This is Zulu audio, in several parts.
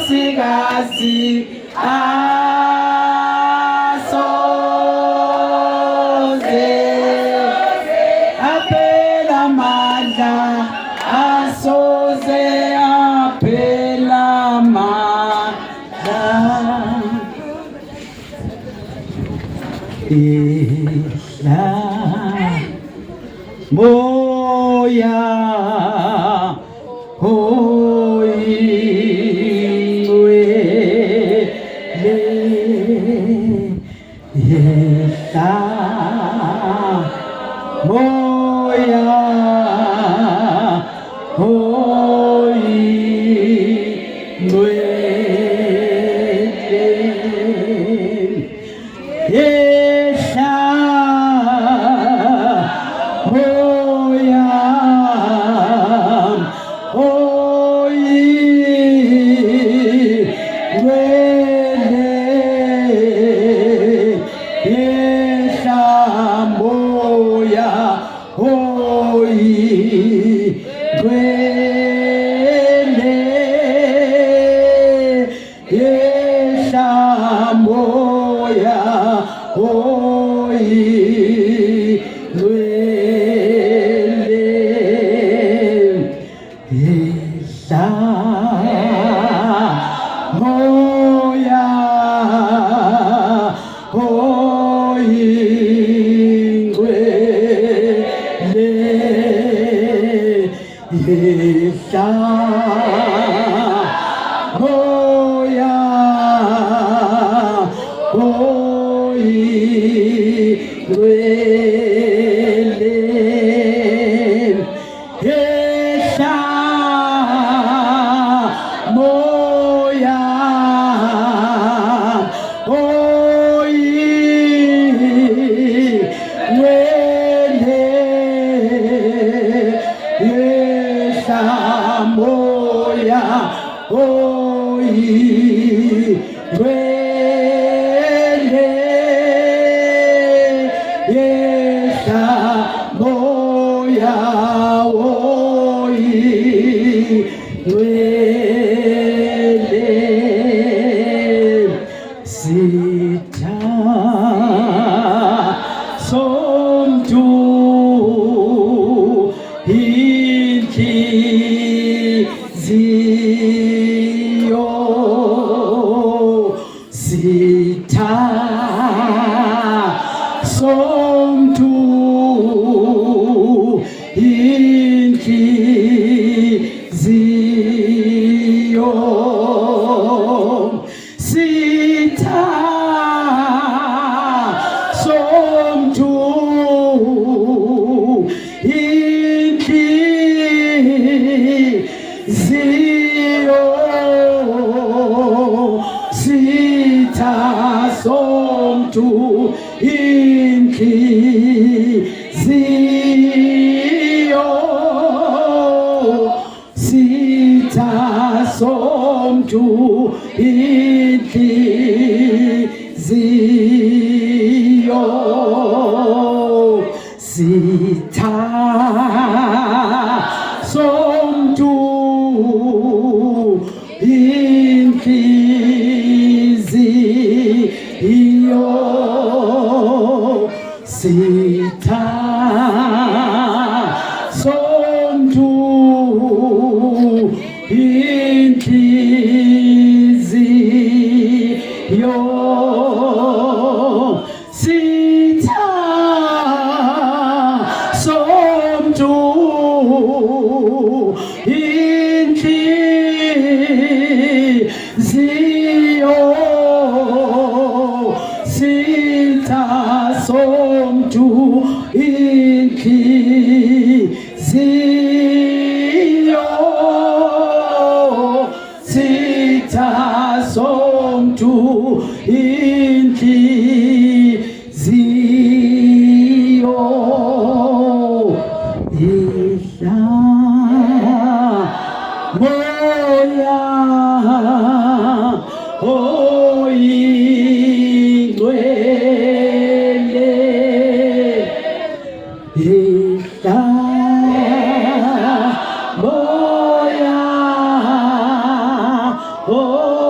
nkosikazi asoze aphela amandla asoze aphela amandla ihla moya hoyingcwele ihla moya Oh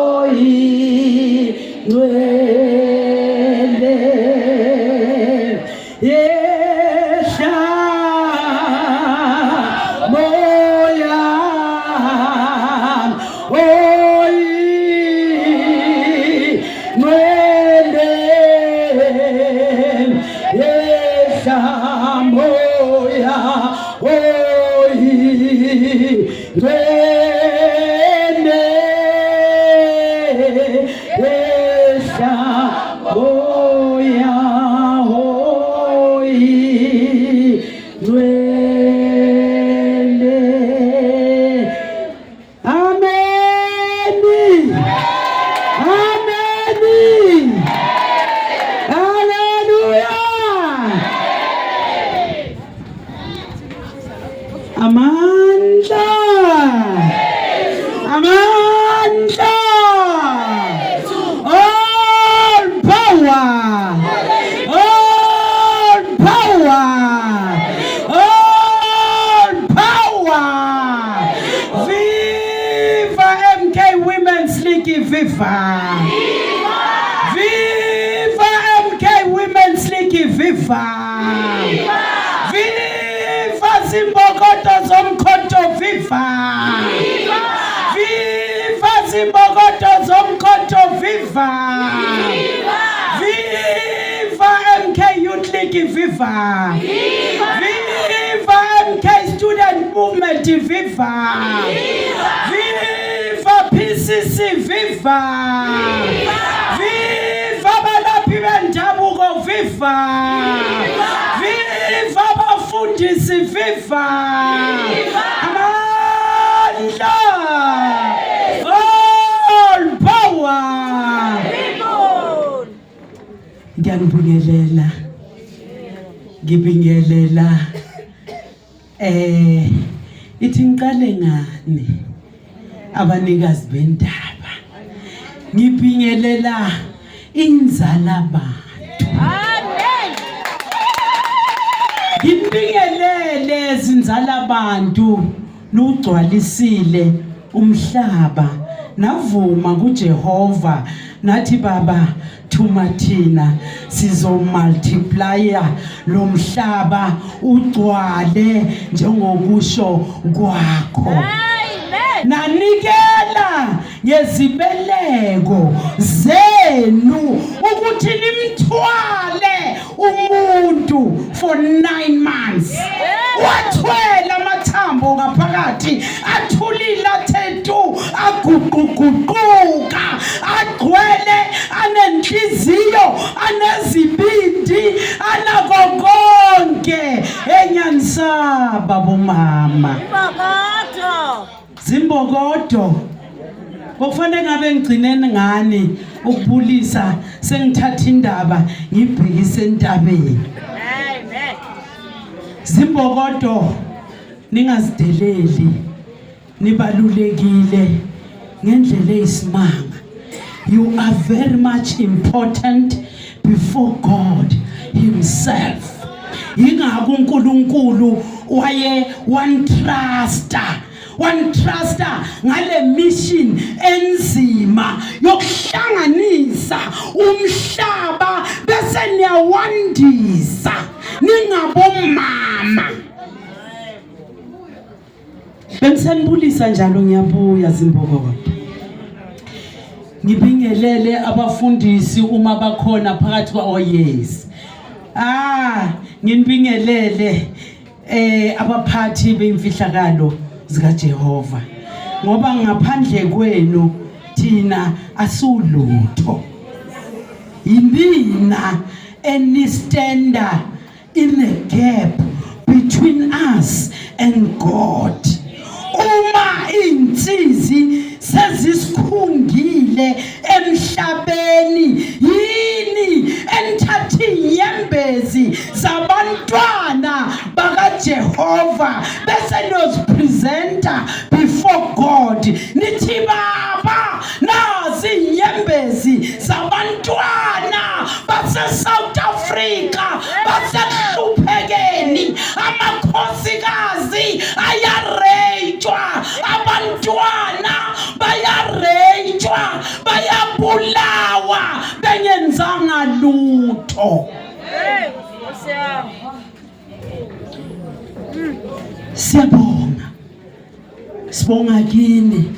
Ngibingelela ithi ngiqale ngani abanikazi bendaba ngibingelela inzala bantu amen ngibingelele zinzala bantu lugcwalisile umhlaba navuma kuJehova nathi baba thumathina sizo multiplier lomhlaba ugcwale njengokusho kwakho amen nanikela ngezibeleko zenu ukuthi nimthwale umuntu for 9 months wathwela amathambo ngaphakathi athulile athethu aguquguquka agcwele anenhliziyo anezibindi anako konke enyanisaba bomama zimbokodo kufanele ngabe ngigcinene ngani ukubulisa sengithatha indaba ngibhekise entabeni amen zimbokodo ningazideleli nibalulekile ngendlela eyisimanga you are very much important before God himself ingakho uNkulunkulu waye one truster ngale mission enzima yokuhlanganisa umhlaba bese niyawandisa ningabomama bengisanibulisa njalo ngiyabuya zimbokodo ngibingelele abafundisi uma bakhona phakathi kwa yes nginibingelele abaphathi beimfihlakalo zika Jehova ngoba ngaphandle kwenu thina asulutho yimina enistanda in the gap between us and God uma insizi sezisikhungile emhlabeni yini enthathi inyembezi zabantwana bakaJehova bese nozipresenta before God nithi baba nazi inyembezi zabantwana base South Africa basehluphekeni amakhosikazi ayarejwa abantwana bayarejwa bayabulawa bengenzanga lutho siyabonga kini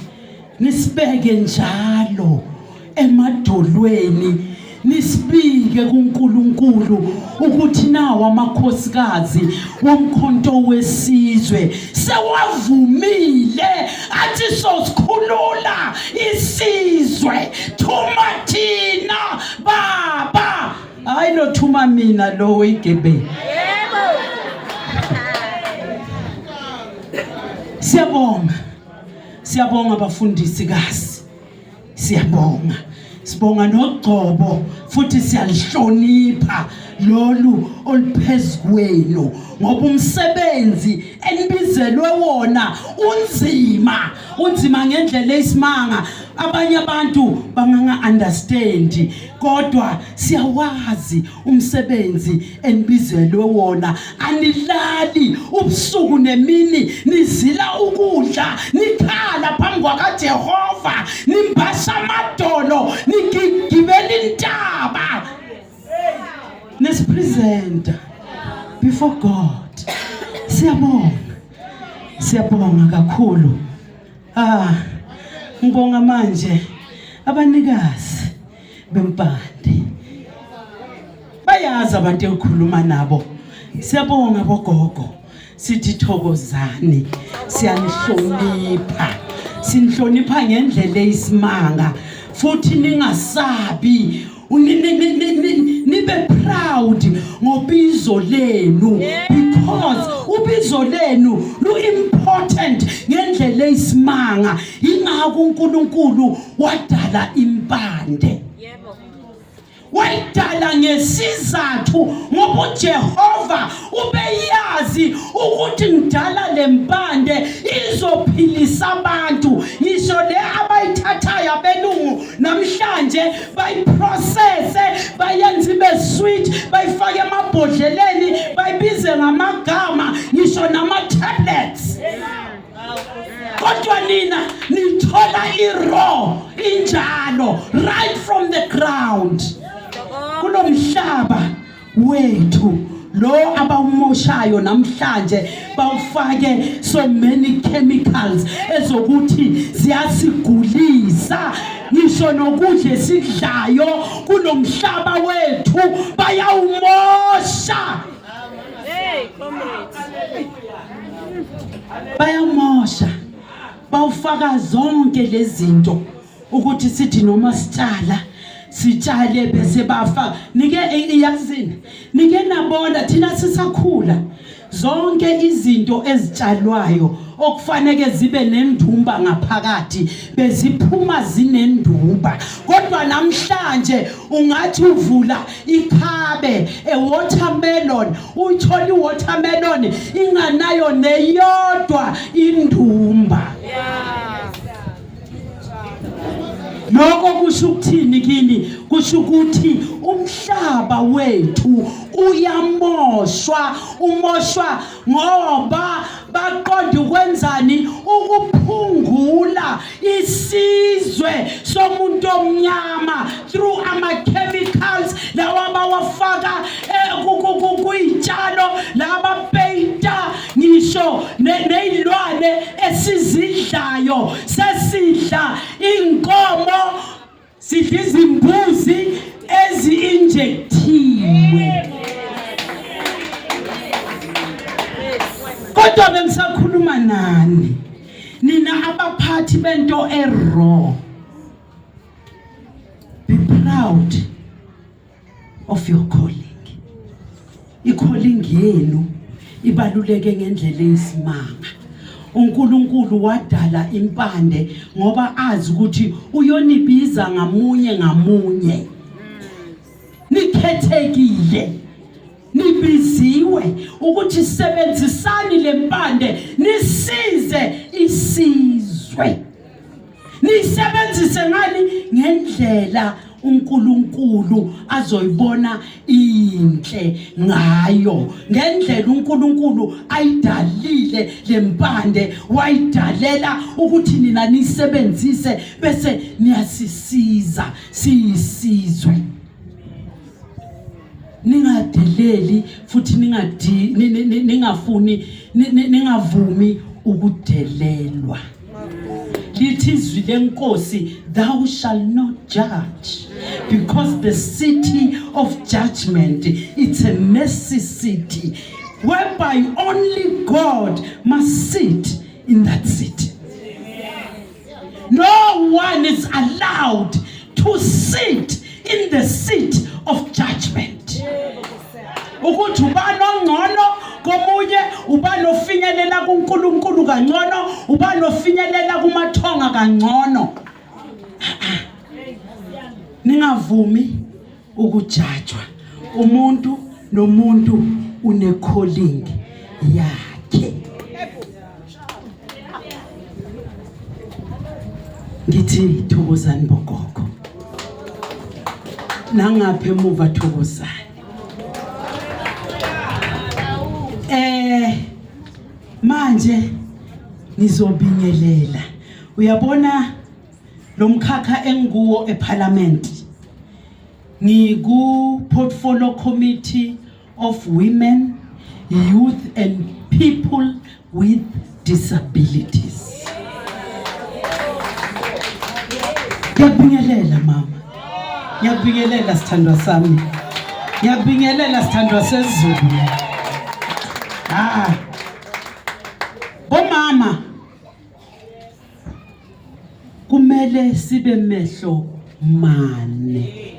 nisibeke njalo emadolweni, nisibike kuNkulunkulu ukuthi nawo amakhosikazi womkhonto wesizwe sewavumile athi sosikhulula isizwe. Thuma thina baba, hayi lo thuma mina lo weGebe. Yebo. Siyabonga abafundisi kazi, siyabonga. Sibonga noGcobo futhi siyalihlonipha lolu oluphezulu ngoba umsebenzi enibizelwe wona unzima ngendlela esimanga. Abanye abantu banganga understand, kodwa siyawazi umsebenzi enibizelwe wona. Anilali ubusuku nemini nizila ukudla, nikhala phambi kwaJehova, nimbasha amadolo, nigibela intaba, nesipresent before God. Siyabonga kakhulu. Ngibonga manje abanikazi bempande, bayazi abantu ekhuluma nabo. Siyabonga bogogo, sithi thokozani, siyanihlonipha, sinihlonipha ngendlela eyisimanga, futhi ningasabi, nibe proud ngobizo lenu, because ubizo lenu lu important ngendlela eyisimanga. Ingakho uNkulunkulu wadala impande. Yebo. Wayidala ngesizathu ngoba uJehova ubeyazi ukuthi ngidala lempande izophilisa abantu. Ngisho le abayithathayo abelungu namhlanje bayiprocesse, bayenze ibe sweet, bayifake emabhodleleni, bayibize ngamagama, ngisho nama-tablets. Kodwa nina nithola i-raw injalo right from the ground. Kulo mhlaba wethu lo abawumoshayo namhlanje bawufake so many chemicals ezokuthi ziyasigulisa. Ngisho nokudla esidlayo kulo mhlaba wethu bayawumosha. Bayamosha, bawufaka zonke lezinto ukuthi sithi noma sitshale bese bafa. Iyazini nike nabona thina sisakhula zonke izinto ezitshalwayo okufanele zibe nendumba ngaphakathi beziphuma zinendumba. Kodwa namhlanje ungathi uvula ikhabe, watermelon, uyithola iwatermelon inganayo neyodwa indumba. Lokho kusho ukuthini kini? Kusho ukuthi umhlaba wethu uyamoshwa, umoshwa ngoba baqonda ukwenzani? Ukuphungula isizwe somuntu omnyama through ama-chemicals lawa abawafaka kuyitshalo, laba peyita, ngisho neyilwane esizidlayo. Sesidla inkomo, sidla izimbuzi ezi-injectiwe. Kodwa bengisakhuluma nani nina abaphathi bento eraw, be proud of your calling. I-calling yenu ibaluleke ngendlela eyisimanga. uNkulunkulu wadala impande ngoba azi ukuthi uyonibiza ngamunye. Nikhethekile, nibiziwe ukuthi sebenzisani lempande nisize isizwe. Nisebenzise ngani? Ngendlela uNkulunkulu azoyibona inhle ngayo. Ngendlela uNkulunkulu ayidalile lempande, wayidalela ukuthi nina nisebenzise bese niyasisiza siyisizwe. Ningadeleli futhi ningafuni, ningavumi ukudelelwa. lithi izwi lenkosi, thou shall not judge, because the city of judgment, it's a mercy city whereby only God must sit in that city. No one is allowed to sit in the seat of judgment. Ukuthi ubani ongcono komunye, ubani ofinyelela kuNkulunkulu kangcono, ubani ofinyelela kumathonga kangcono. Ningavumi ukujajwa. Umuntu nomuntu une calling yakhe. Ngithi thokozani bogogo. Nangaphe emuva thokozani. Manje ngizobingelela. Uyabona lo mkhakha enguwo eParliament. Ngiku Portfolio Committee of Women, Youth and People with Disabilities. Ngiyabingelela mama. Ngiyabingelela sithandwa sami. Ngiyabingelela sithandwa sezulu. Bomama kumele sibe mehlo mane.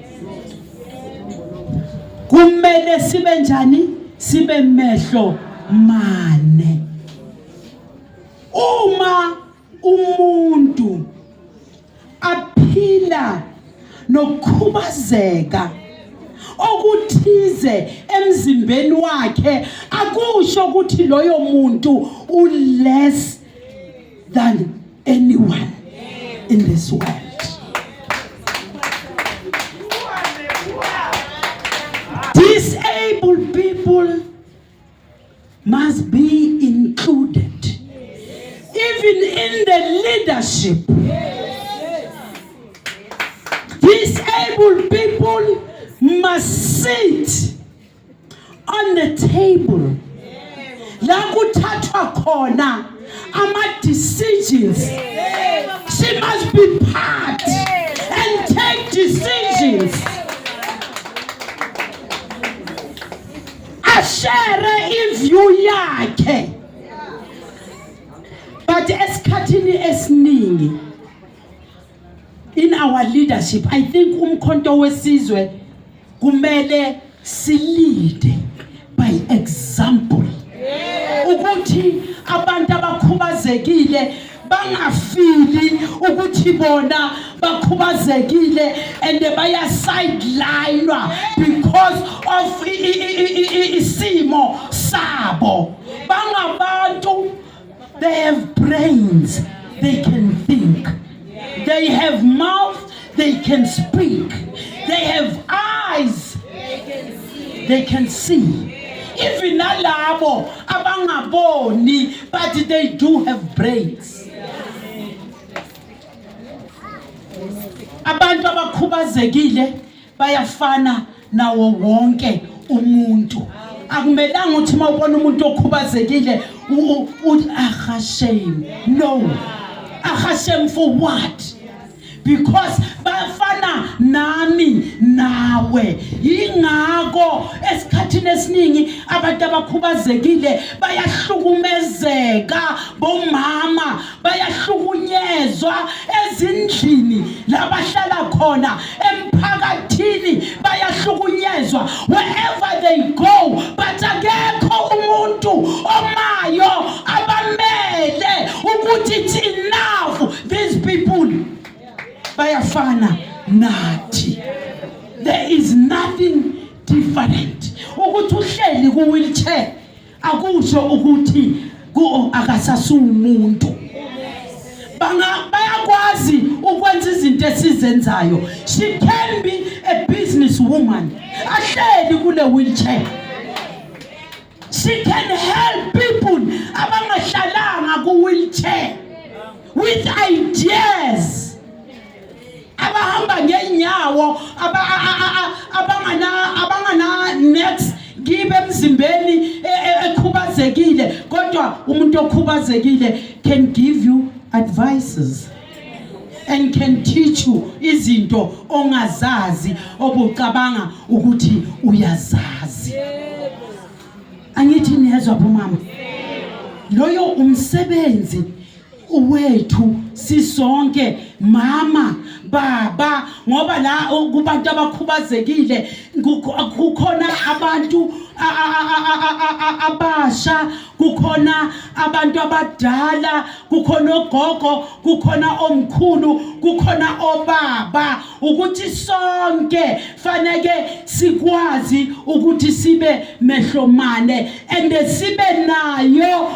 Kumele sibe njani? Sibe mehlo mane. Uma umuntu aphila nokukhubazeka okuthize emzimbeni wakhe, akusho ukuthi loyo muntu less than anyone in this world. Disabled people must be included, even in the leadership. Disabled people must sit on the table. La kuthathwa khona ama decisions. She must be part and take decisions. Ashare iview yakhe. But esikhathini esiningi in our leadership, I think umkhonto wesizwe kumele silide by example. Ukuthi abantu abakhubazekile bangafili ukuthi bona bakhubazekile and baya sidelinewa because of isimo sabo. Bangabantu, they have brains, they can think. They have mouth, they can speak. They have eyes, they can see. Even alabo abangaboni, but they do have brains. Abantu abakhubazekile bayafana nawo wonke umuntu. Akumelanga ukuthi mawubona umuntu okhubazekile shame. No. Shame for what? Because bafana nami nawe. Ingako esikhathini esiningi abantu abakhubazekile bayahlukumezeka, bomama bayahlukunyezwa ezindlini labahlala khona, emphakathini bayahlukunyezwa wherever they go. But akekho umuntu omayo abamele ukuthi it's enough. These people bayafana nathi. There is nothing different. Ukuthi uhleli ku wheelchair akusho ukuthi akasasumuntu. Bayakwazi ukwenza izinto esizenzayo. She can be a businesswoman. Ahleli kule wheelchair. She can help people abangahlalanga ku wheelchair with ideas. Abahamba ngenyawo abangana next give emzimbeni ekhubazekile, kodwa umuntu okhubazekile can give you advices. and can teach you izinto ongazazi obucabanga ukuthi uyazazi. Angithi niyezwa bomama? Loyo umsebenzi wethu sisonke, mama, baba, ngoba la kubantu abakhubazekile kukhona abantu abasha, kukhona abantu abadala, kukhona ogogo, kukhona omkhulu, kukhona obaba, ukuthi sonke fanele sikwazi ukuthi sibe mehlomane and sibe nayo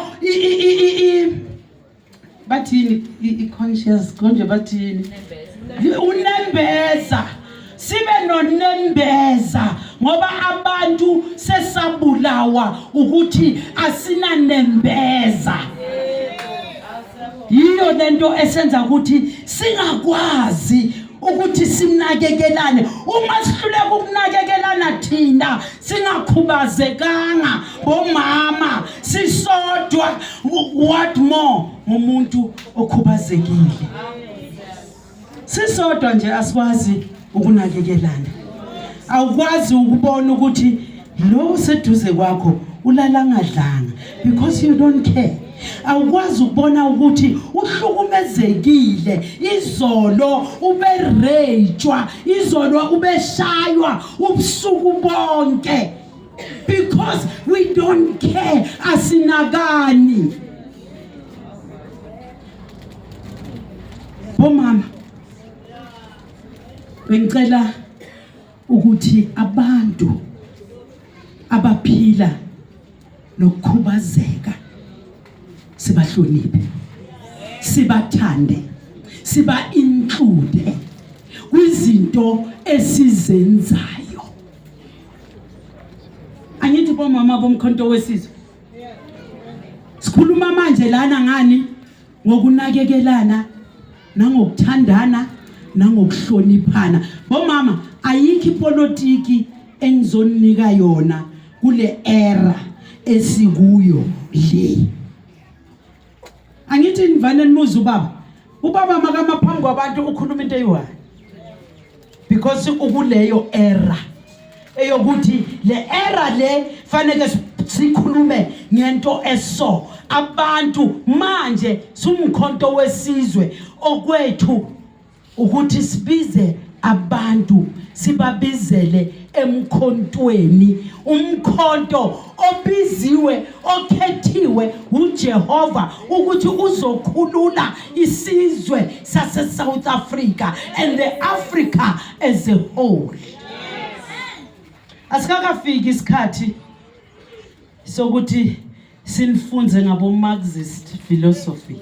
bathini i-conscious konje bathini unembeza, sibe nonembeza ngoba abantu sesabulawa ukuthi asinanembeza. Yiyo lento esenza ukuthi singakwazi ukuthi sinakekelane. Uma sihluleka ukunakekelana thina singakhubazekanga bomama sisodwa, what more umuntu okhubazekile? Sisodwa nje asikwazi ukunakekelana. Awukwazi ukubona ukuthi lo seduze kwakho ulala ngadlanga because you don't care. Awukwazi ukubona ukuthi uhlukumezekile, izolo uberejwa, izolo ubeshaywa ubusuku bonke, because we don't care. Asinakani bomama. Bengicela ukuthi abantu abaphila nokukhubazeka sibahloniphe, sibathande, siba-include kwizinto esizenzayo. Angithi bomama bomkhonto wesizwe sikhuluma manje lana ngani? Ngokunakekelana, nangokuthandana, nangokuhloniphana. Bomama, ayikho ipolitiki engizonika yona kule era esikuyo le. Angithi nivane nimuze ubaba makama phambi kwabantu ukhuluma into eyiwani, because ukuleyo era eyokuthi le era le fanele sikhulume ngento eso. Abantu manje sumkhonto wesizwe okwethu ukuthi sibize abantu, sibabizele emkhontweni, umkhonto obiziwe, okhethiwe uJehova ukuthi uzokhulula isizwe sase South Africa and the Africa as a whole. Asikakafiki isikhathi sokuthi sinifunze ngabo Marxist philosophy.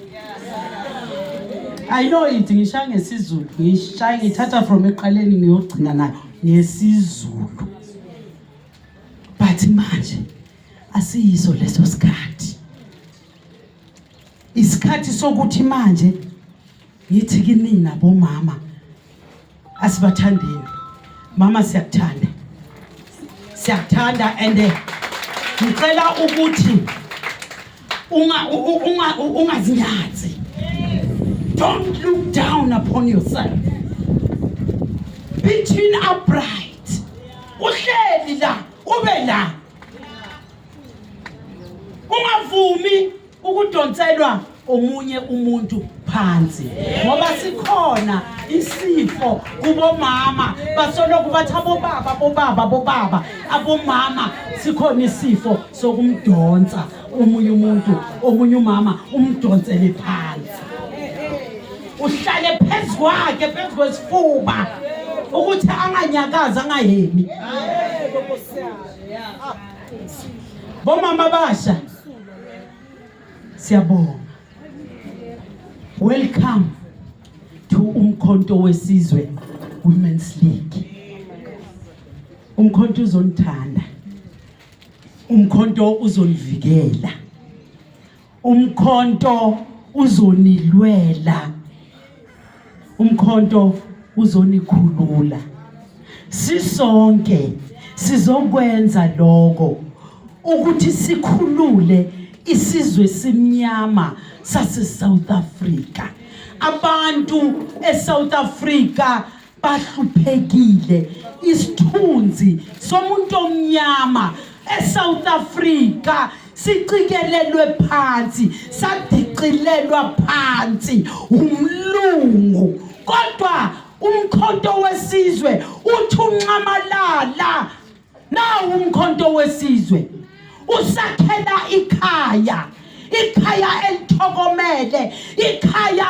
I know it, ngishaya ngesizulu, ngithatha from eqaleni ngiyogcina nayo ngesizulu. But manje asiyiso leso sikhathi. Isikhathi sokuthi manje ngithi kinina bomama asibathandeni. Mama siyakuthanda. Siyakuthanda and ngicela ukuthi ungazinyathi. Don't look down upon yourself. Be chin upright. Uhleli la, ube la. Ungavumi ukudonselwa omunye umuntu phansi. Ngoba sikhona isifo kubomama basoloko bathi abobaba abomama sikhona isifo sokumdonsa omunye umuntu, omunye umama umdonsele phansi. Uhlale phezu kwakhe, phezu kwesifuba ukuthi anganyakaza angahemi. Bomama basha siyabonga. Welcome to umkhonto wesizwe Women's League. Umkhonto uzonithanda, umkhonto uzonivikela, umkhonto uzonilwela, umkhonto uzonikhulula. Sisonke sizokwenza lokho ukuthi sikhulule isizwe simnyama sase South Africa. abantu eSouth Africa bahluphekile. Isithunzi somuntu omnyama eSouth Africa siqikelelwe phansi, sadiqilelwa phansi umlungu. Kodwa umkhonto wesizwe uthi uncamalala. Nawu umkhonto wesizwe usakhela ikhaya, ikhaya elithokomele, ikhaya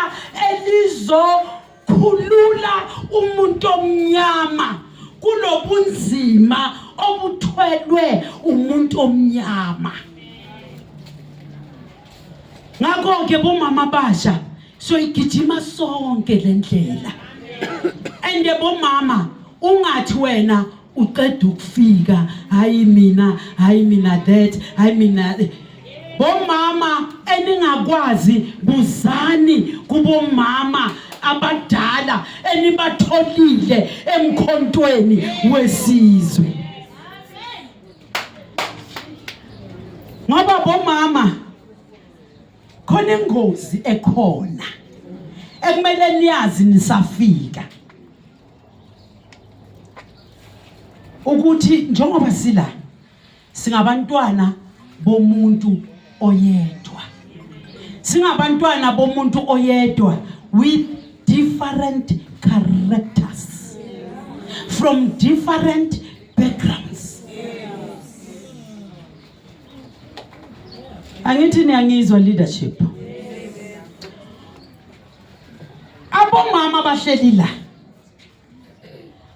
elizokhulula umuntu omnyama kulobunzima obuthwelwe umuntu omnyama. Ngakho-ke bomama basha soyigijima sonke lendlela. And bomama ungathi wena uqeda ukufika, hayi mina that, hayi mina. Bomama eningakwazi buzani kubomama abadala enibatholile emkhontweni wesizwe. Ngoba bomama khona ingozi ekhona ekumele niyazi nisafika, ukuthi njengoba singabantwana bomuntu oyedwa, singabantwana bomuntu oyedwa with different characters from different backgrounds. Angithi niyangizwa leadership? Abomama bahleli la,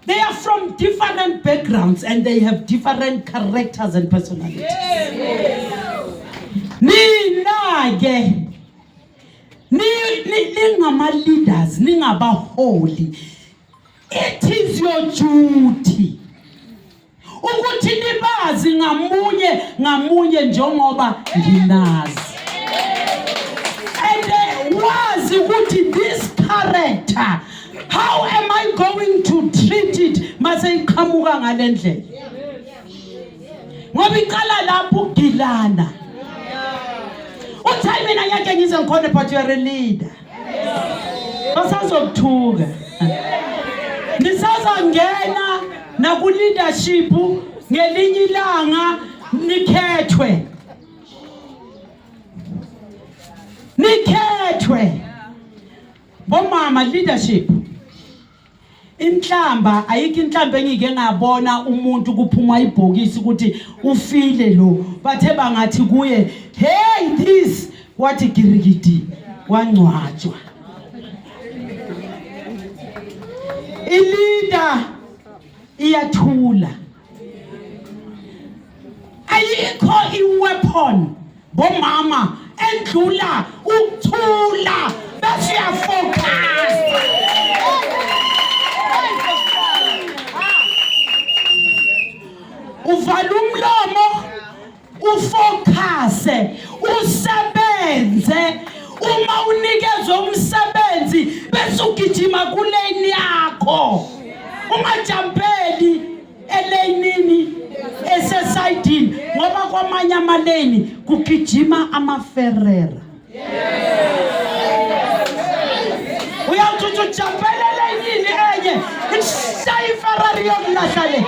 they are from different backgrounds and they have different characters and personalities. Nina-ke ningama leaders, ningabaholi, it is your duty ukuthi nibazi ngamunye njengoba nginazi. And wazi ukuthi this character, how am I going to treat it mase iqhamuka ngalendlela? Ngoba iqala lapho ukugilana. Uthi mina ngeke ngize ngikhona but you are a leader. Basazokuthuka. Nisazangena na ku leadership ngelinye ilanga nikhethwe. Bomama leadership. Inhlamba ayikho inhlamba engike ngabona umuntu kuphuma ibhokisi ukuthi ufile lo bathe bangathi kuye, hey this wathi girigidi wangcwatshwa. Leader iyathula, ayikho iweapon bomama endlula ukuthula bese uyafocus. Uvala umlomo, ufocuse, usebenze. Uma unikezwe umsebenzi bese ugijima kulane yakho. Ungajampeli elenini esesayidini ngoba kwamanye amaleni kugijima amaferrera. Uyawuthi ujampele elenini enye ishayi Ferrari yomlahla le.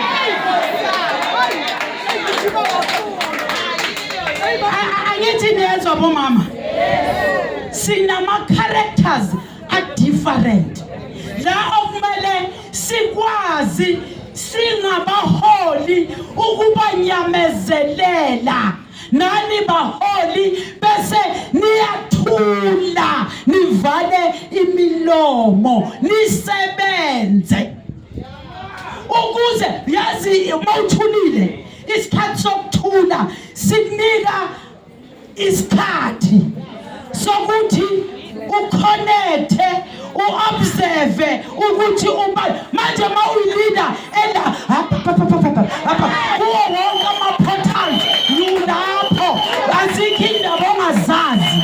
Angithi niyezwa bomama, sinama characters are different. La okumele sikwazi singabaholi ukubanyamezelela. Nani baholi bese niyathula, nivale imilomo, nisebenze. Ukuze yazi mawuthulile isikhathi sokuthula sikunika isikhathi sokuthi uconnecte, uobserve ukuthi manje mawuleader ela kuwo wonke ama-portals yulapho, azikho indaba ongazazi.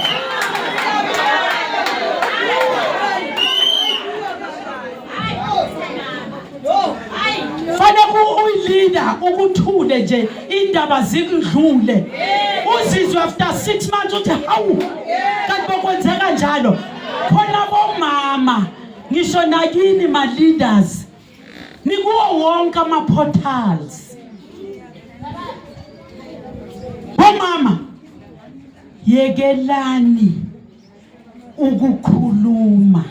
Fanele uyileader ukuthule nje indaba zikudlule. Uzizwe after 6 months uthi hawu kanti bokwenzeka njalo. Khona bomama ngisho nakini ma leaders nikuwo wonke ama portals. Bomama yekelani ukukhuluma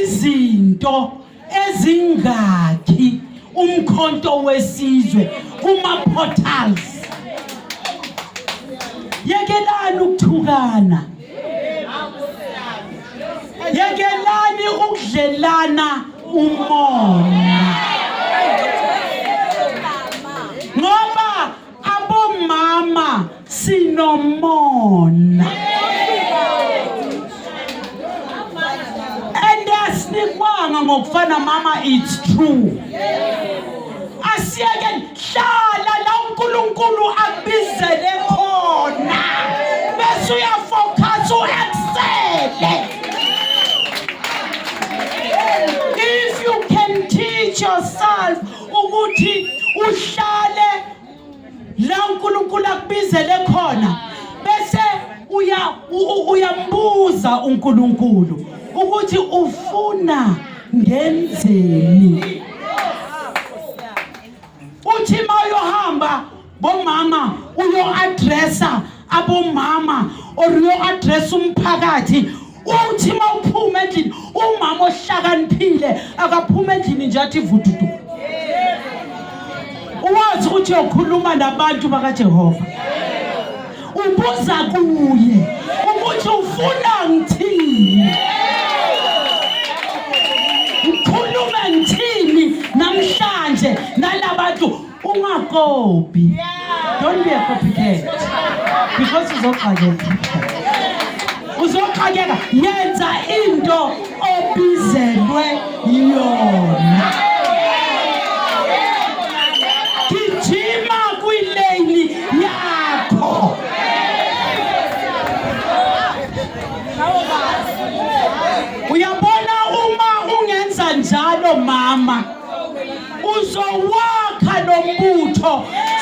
izinto ezingakhi umkhonto wesizwe kuma portals. Yekelani ukuthukana, yekelani ukudlelana umona, ngoba abomama sinomona. And asinikwanga ngokufana mama, it's true. Asiyeke hlala la uNkulunkulu akubizele khona bese uyafocus uexcel. If you can teach yourself ukuthi uhlale la uNkulunkulu akubizele khona bese uyambuza uNkulunkulu ukuthi ufuna ngenzeni. Uthi mayohamba bomama uyo-addressa abomama or uyo-addressa umphakathi, uthi mawuphuma endlini umama ohlakaniphile akaphuma endlini nje athi vududu. Uwazi ukuthi uyokhuluma nabantu bakaJehova, ubuza kuye ukuthi ufuna ngithini, ukhulume ngithini namhlanje nalabantu. Ungakopi. Don't be a copycat because uzoxakeka. Yenza into obizelwe yona. Gijima kwilane yakho. Uyabona uma ungenza njalo mama, uzowakha lombutho.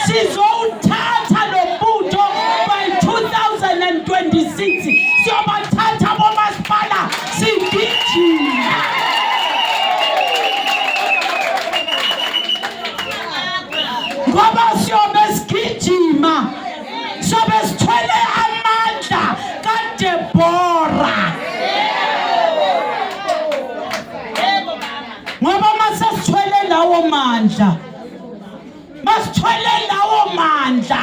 Sizowuthatha lombutho by 2026. Siyobathatha bomasipala sigijima. Ngoba siyobe sigijima, siyobe sithwele amandla kaDebora. Ngoba masithwele lawo mandla, masithwele lawo mandla,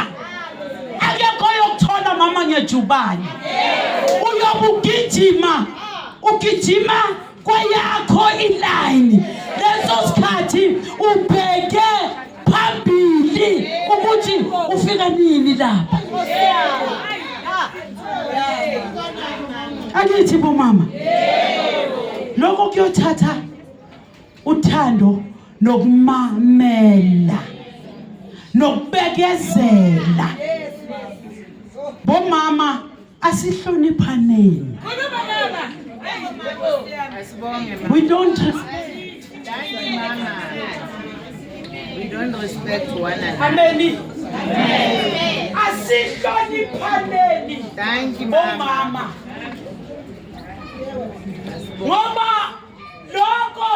akekho yokuthola mama ngejubane. Uyobugijima, ugijima kwayakho iline. Leso sikhathi ubheke phambili ukuthi ufika nini lapha. Angithi bomama, lokho kuyothatha uthando nokumamela nokubekezela. Bomama asihloniphaneni. We don't respect one another. Amen. Asihloniphaneni. Thank you, bomama. Ngoba lokho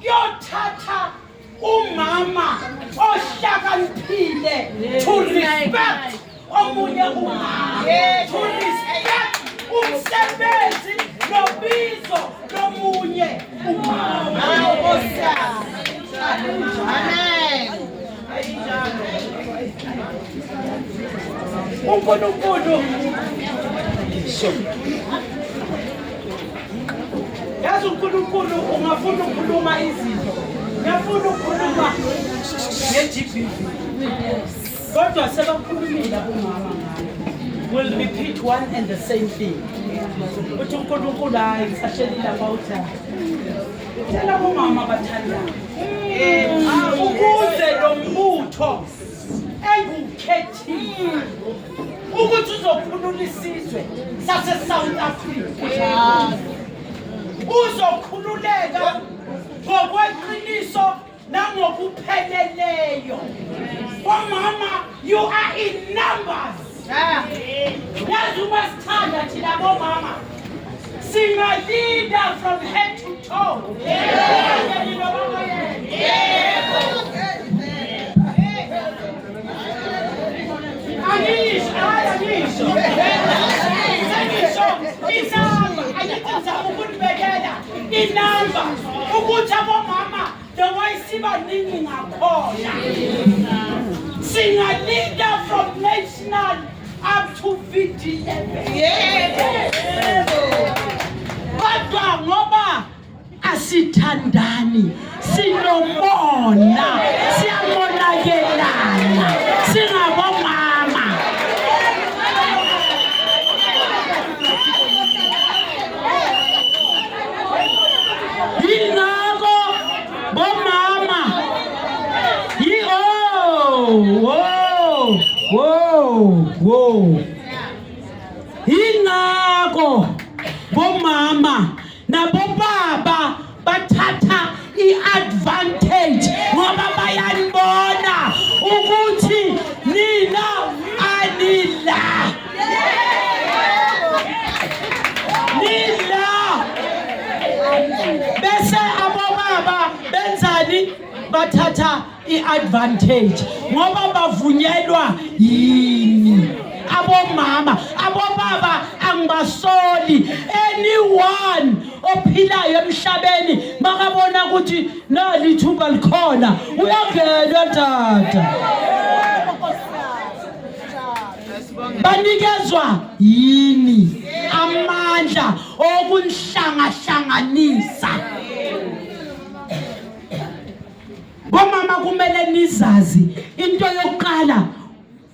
yothatha umama ohlakaniphile to respect omunye umama, to respect umsebenzi nobizo lomunye umama. Amen. uNkulunkulu yazi uNkulunkulu ungafuna ukukhuluma izinto, ngiyafuna ukukhuluma ngeGBV kodwa sebakhulumile abomama ngayo. Will repeat one and the same thing. Uthi uNkulunkulu hayi ngisashelile about tela bomama bathandana ukuze lo mbutho engukhethile ukuthi uzokhulula isizwe sase South Africa, uzokhululeka ngokweqiniso nangokupheleleyo. Bomama, you are in numbers. Yazi uma sithanda thina bomama Sing a leader from head to toe. Inamba ukuthi abomama lewayisibaningi ngakhona. Sing a leader from national up to VD11. Kodwa ngoba asithandani, sinomona, siyamonakelana, singabomama. Ingako bomama ingako bomama nabobaba bathatha i-advantage ngoba bayanibona ukuthi nina anila. Bese abobaba benzani? Bathatha i-advantage ngoba bavunyelwa yini abomama. Abobaba angibasoli. Anyone ophilayo emhlabeni makabona ukuthi nali ithuba likhona uyangena tata. Banikezwa yini amandla okunhlangahlanganisa. Bomama kumele nizazi into yokuqala,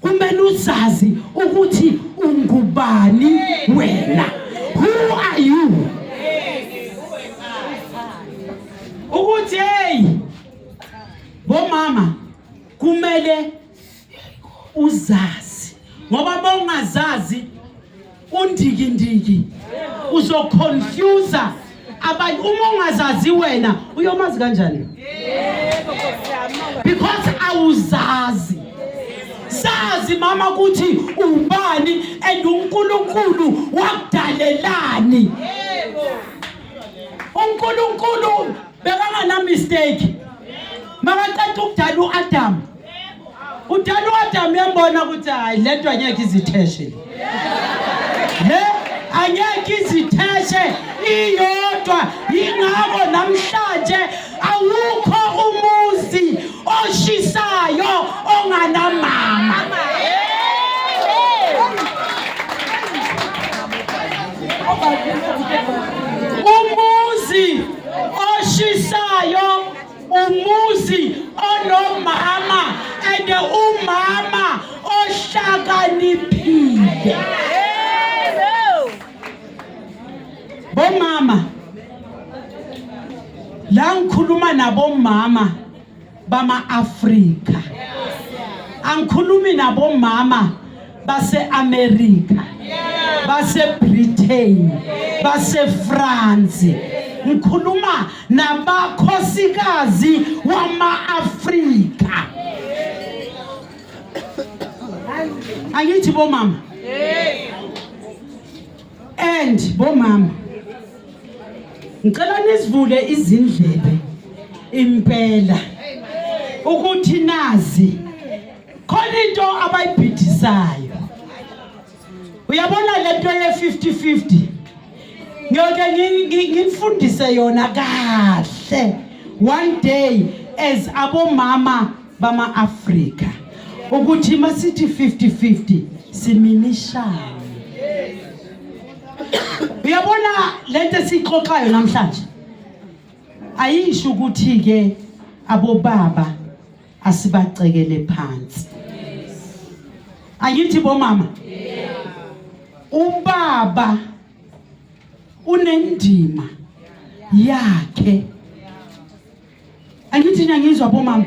kumele uzazi ukuthi ungubani wena. Who are you? Ukuthi hey bomama kumele uzazi ngoba bongazazi undikindiki uzoconfuse abantu. Uma ungazazi wena uyomazi kanjani? Because awuzazi. Sazi mama ukuthi ubani and uNkulunkulu wakudalelani. uNkulunkulu bekangana mistake. Makaqeda ukudala uAdam, udala uAdam yambona ukuthi hayi lento angeke izitheshe. Angeke izitheshe iyodwa. Ingakho namhlanje awukho umuzi oshisayo onganamama. Umuzi oshisayo, umuzi onomama, and umama ohlakaniphile. Bomama la ngikhuluma nabomama bama-Afrika, angikhulumi nabomama base-America, base-Britain, base-France. Ngikhuluma nabakhosikazi wama-Afrika. Angithi bomama and bomama ngicela nisivule izindlebe impela ukuthi nazi khona into abayibhidisayo. Uyabona lento ye-50-50 ngeke ngifundise yona kahle one day as abomama bama-Afrika ukuthi masithi 50-50 siminishana. Uyabona lento esixoxayo namhlanje ayisho ukuthi ke abobaba asibacekele phansi. Angithi bomama ubaba unendima yakhe. Angithi ngiyizwa bomama,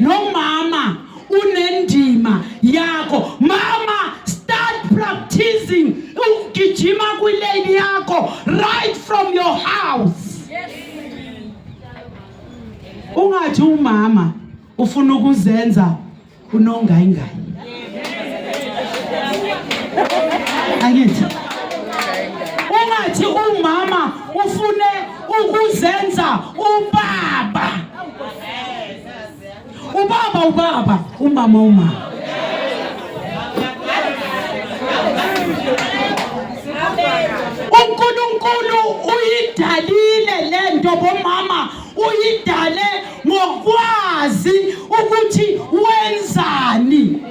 nomama unendima yakho. Mama, start practicing ukugijima kwilane yakho right from your house. Ungathi umama ufuna ukuzenza unongayingayi. Angithi sengathi umama ufune ukuzenza ubaba. Ubaba, umama. uNkulunkulu uyidalile lento bomama, uyidale ngokwazi ukuthi wenzani.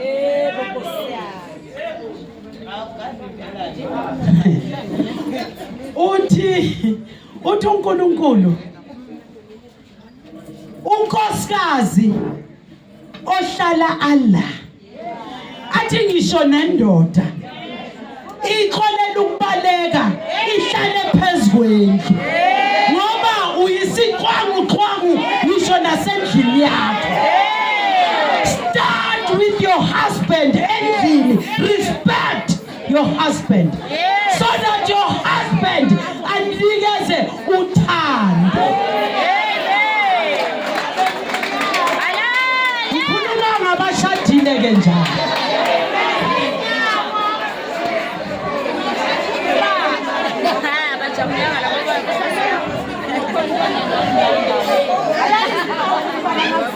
uthi uNkulunkulu unkosikazi ohlala Allah athi ngisho nendoda ikholela ukubaleka ihlale phezulu ngoba uyisiqwangu ngisho nasendlini yakho. Start with your husband endlini, respect your husband so that your husband anikeze uthando. Ngikhuluma ngabashadile ke njalo.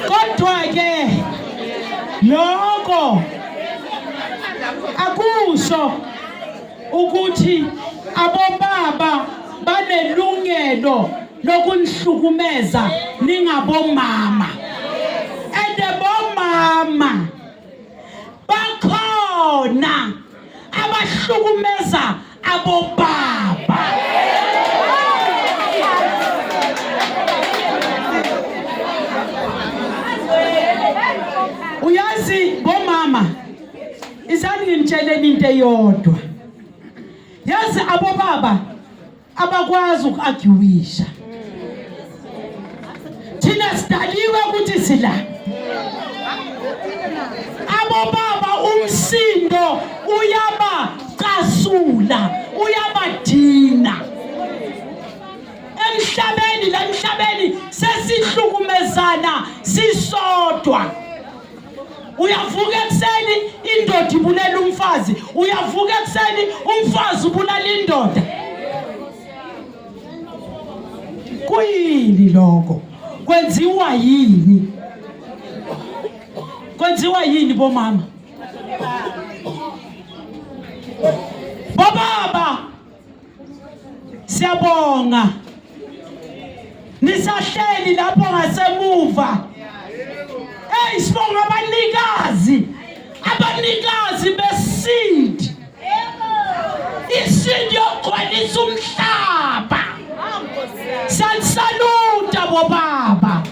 Kodwa ke lokho akusho ukuthi abobaba banelungelo lokunihlukumeza ningabomama. Bomama bakhona abahlukumeza abobaba. Uyazi bomama, izani ngimtsheleni into eyodwa. Yazi abobaba abakwazi ukuarguisha. Thina sidaliwe ukuthi sila. Abobaba umsindo uyaba casula, uyabadina. Emhlabeni sesihlukumezana sisodwa. Uyavuka ekseni indoda ibulela umfazi, uyavuka ekseni umfazi ubulala indoda. Kuyini lokho? Kwenziwa yini? Kwenziwa yini bomama? Bobaba siyabonga nisahleli lapho ngasemuva. Sibonga abanikazi beseed. Iseed yokugcwalisa umhlaba. Siyasaluta bobaba.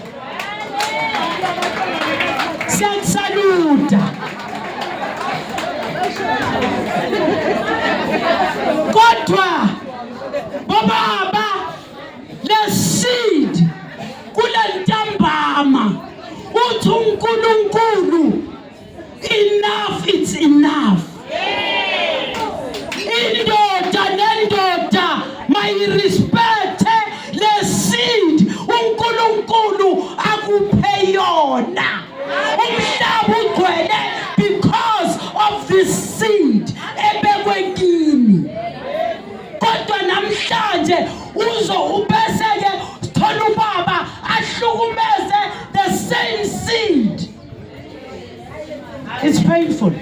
Siyasaluta. Kodwa bobaba le seed kule ntambama uthi uNkulunkulu enough, it's enough. Indoda nendoda mayirespecte le seed uNkulunkulu akuphe yona. Umhlaba ugcwele because of this seed ebekwe kini. Kodwa namhlanje ubeseke thola ubaba ahlukumeze the same seed. It's painful.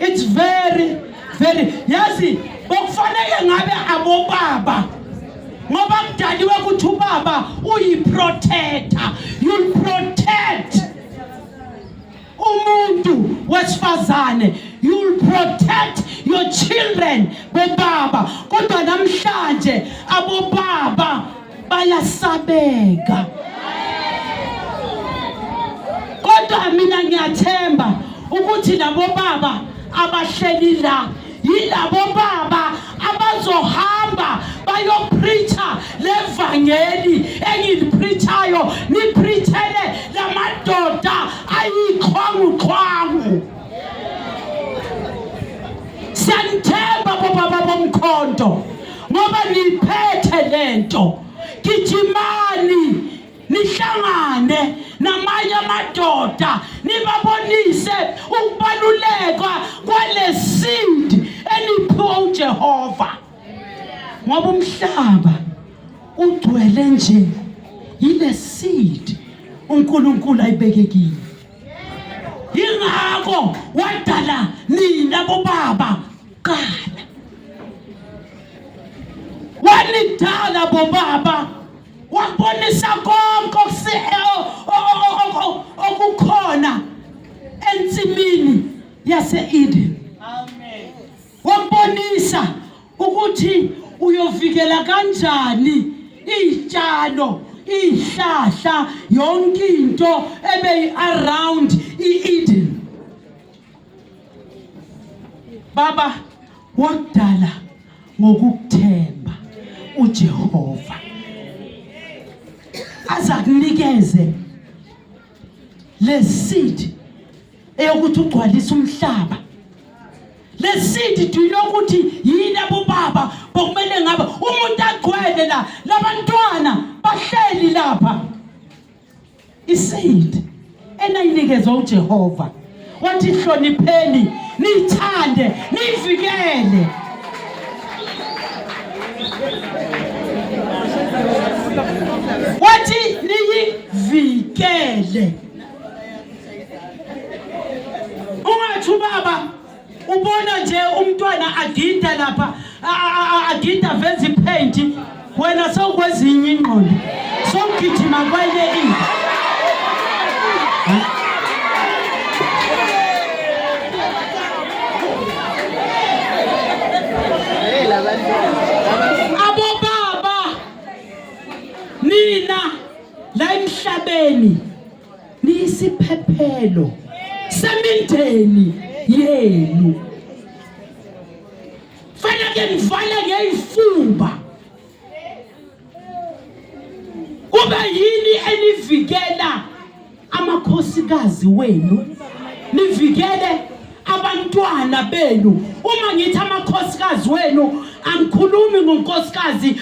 It's very yazi bokufanele ngabe abobaba ngoba kudaliwe ukuthi ubaba uyiprotector. You'll protect umuntu wesifazane, you'll protect your children bobaba. Kodwa namhlanje abobaba bayasabeka. Kodwa mina ngiyathemba ukuthi labo baba abahleli la yilabo baba abazohamba bayopreacha levangeli engilipreachayo, nipreachele lamadoda ayiqhwangu. Siyanithemba bobaba bomkhonto ngoba niphethe lento. Gijimani nihlangane namanye amadoda nibabonise ukubaluleka kwale seed eniphiwe uJehova. ngoba umhlaba ugcwele nje ile seed uNkulunkulu ayibekekile. Yingakho wadala nina bobaba qala. Wanidala bobaba wabonisa konke okukhona ensimini yase-Eden. Amen. Wabonisa ukuthi uyovikela kanjani izitshalo, izihlahla, yonke into around i-Eden. Baba wakudala ngokuthemba uJehova azakunikeze le seed eyokuthi ugcwalise umhlaba. Le seed dulokuthi yini abobaba bokumele ngaba umuntu agcwele la, labantwana bahleli lapha. Iseed enayinikezwe uJehova wathi hlonipheni, nithande, nivikele. Wathi niyivikele. Ungathi baba ubona nje umntwana agida lapha, agida veze ipaint, wena sowukwezinye ingqondo, sowugijima kwele into. Abobaba nina la emhlabeni niyisiphephelo semindeni yenu. Fanele nivale ngeyifuba. Kube yini enivikela amakhosikazi wenu, nivikele abantwana benu. Uma ngithi amakhosikazi wenu angikhulumi ngonkosikazi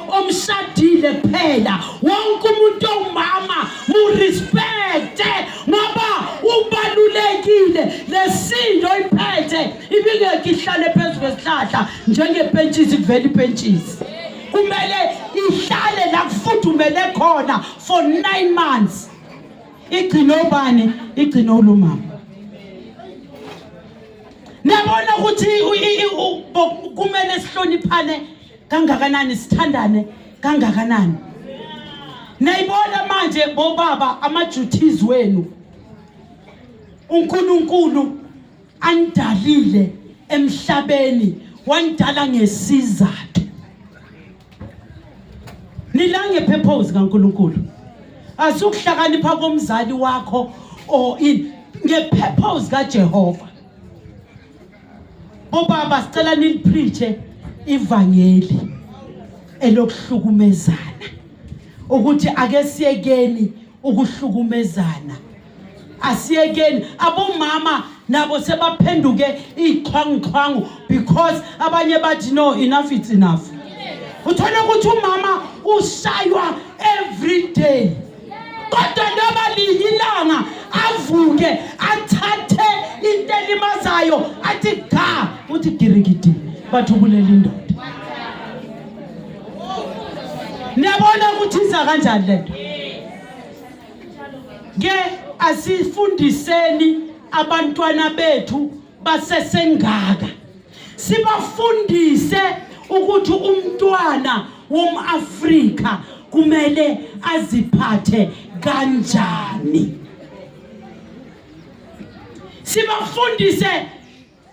omshadile kuphela. Wonke umuntu ongumama mu respect ngoba ubalulekile. Lesindo iphethe ibingeke ihlale phezu kwesihlahla njengepentshisi kuvela ipentshisi. Kumele ihlale la kufudumele khona for 9 months. Igcino ubani? Igcino ulumama. Niyabona ukuthi kumele sihloniphane kangakanani, sithandane kangakanani. Nayibona manje bobaba ama-duties wenu. uNkulunkulu andalile emhlabeni, wandala ngesizathu. Nilange purpose kaNkulunkulu. Asukuhlakanipha komzali wakho or ngepurpose kaJehova. Obaba sicela nilipreache ivangeli elokuhlukumezana, ukuthi ake siyekeni ukuhlukumezana. Asiyekeni abomama nabo sebaphenduke iqhwanqhwangu because abanye bathi no, enough it's enough. Uthola ukuthi umama ushaywa every day. Kodwa noma liyilanga avuke athathe into elimazayo athi ga uthi girigidi bathubulela indoda. Niyabona ukuthi iza kanjani lento? Ke asifundiseni abantwana bethu basesengaka. Sibafundise ukuthi umntwana womAfrika kumele aziphathe kanjani. Sibafundise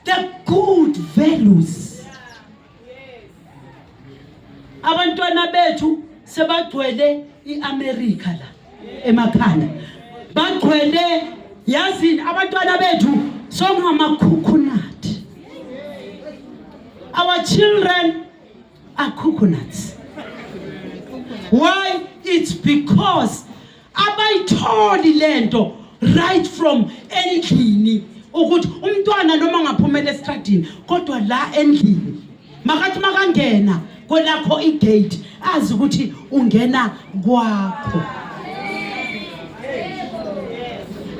the good values. Abantwana bethu sebagcwele iAmerica la emakhaya. Bagcwele yazini abantwana bethu songama-coconut. Our children are coconuts. Why? It's because abayitholi lento right from endlini ukuthi umntwana noma ngaphumela estradini kodwa la endlini makathi makangena kwelakho igate azi ukuthi ungena kwakho.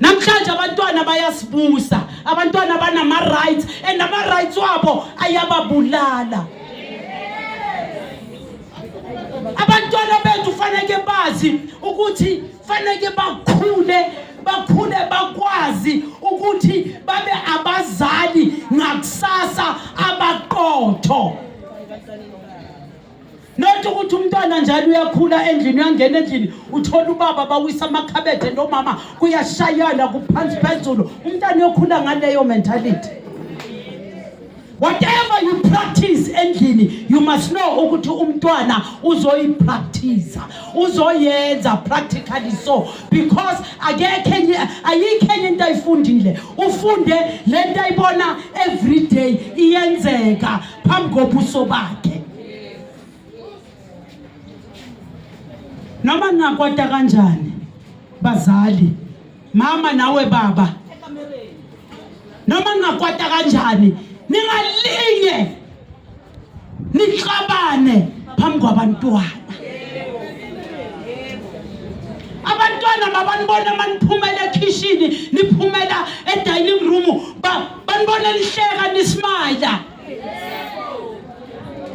Namhlanje abantwana bayasibusa, abantwana banama rights and ama rights wabo ayababulala. abantwana bethu fanele bazi ukuthi fanele bakhule bakwazi ukuthi babe abazali ngakusasa abaqotho. Not ukuthi umntwana njalo uyakhula endlini uyangena endlini uthola ubaba bawisa amakhabethe nomama kuyashayana kuphansi phezulu. Umntwana uyokhula ngaleyo mentality. Whatever you practice endlini, you must know ukuthi umntwana uzoyipractice, uzoyenza practically so, because ayikho enye into ayifundile. Ufunde lento ayibona every day iyenzeka phambi kobuso bakhe. Noma ningakwata kanjani bazali, mama nawe baba, noma ningakwata kanjani ningalinye nixabane phambi kwabantwana. Abantwana mabanibona maniphumela ekitchen, niphumela edining room, banibona nihleka nismile.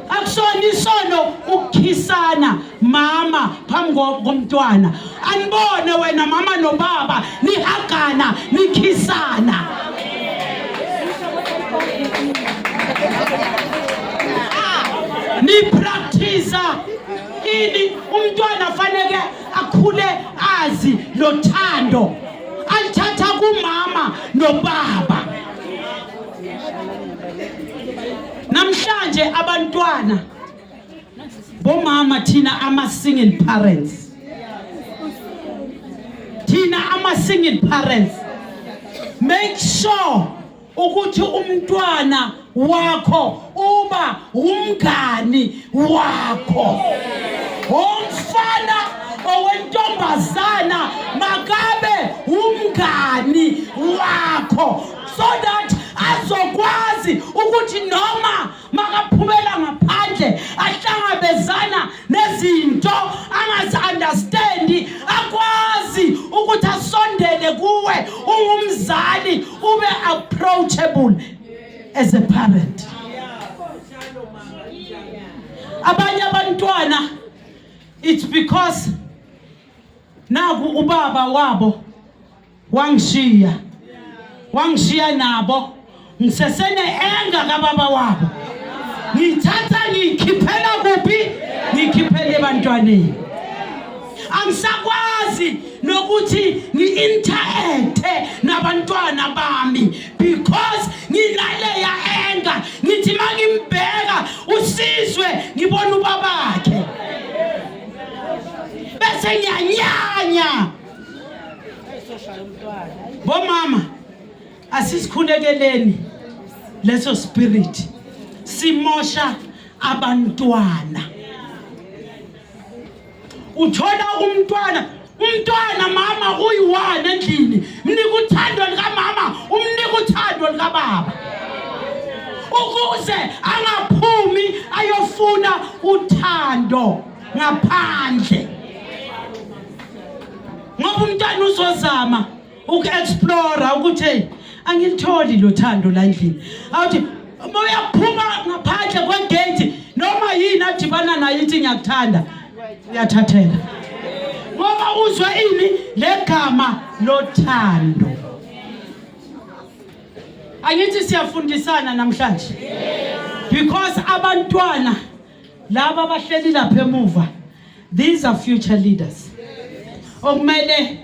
Akusona isono ukukhisana mama phambi komntwana. Anibone wena mama nobaba nihagana nikhisana. Ni practice ini umntwana fanele akhule azi lothando alithatha kumama nobaba. Namhlanje abantwana bomama thina ama single parents, make sure ukuthi umntwana wakho uba umngani wakho. Umfana owentombazana makabe umngani wakho, so that azokwazi ukuthi noma makaphumela ngaphandle ahlangabezana nezinto angazi-understand, akwazi ukuthi asondele kuwe ungumzali, ube approachable as a parent. Abanye abantwana, it's because naku ubaba wabo wangishiya nabo, ngisesene enga kababa wabo, ngithatha ngikhiphela kuphi, ngikhiphele ebantwaneni. Angisakwazi nokuthi ngi-interact nabantwana bami because nginaleya enga. Ngithi mangimbheka uSizwe ngibona ubabakhe bese ngiyanyanya. Bomama asisikhulekeleni leso spirit, simosha abantwana. Uthola umntwana mama uyi-1 endlini, mnika uthando likamama, umnika uthando likababa, ukuze angaphumi ayofuna uthando ngaphandle. Ngoba umntwana uzozama uku-explore ukuthi angilitholi lo thando la endlini. Awuthi uyaphuma ngaphandle kwegate noma yini adibana nayo ithi ngiyakuthanda, uyathathela. Ngoba uzwe ini legama lothando. Angithi siyafundisana namhlanje, because abantwana laba abahleli lapha emuva, these are future leaders. Okumele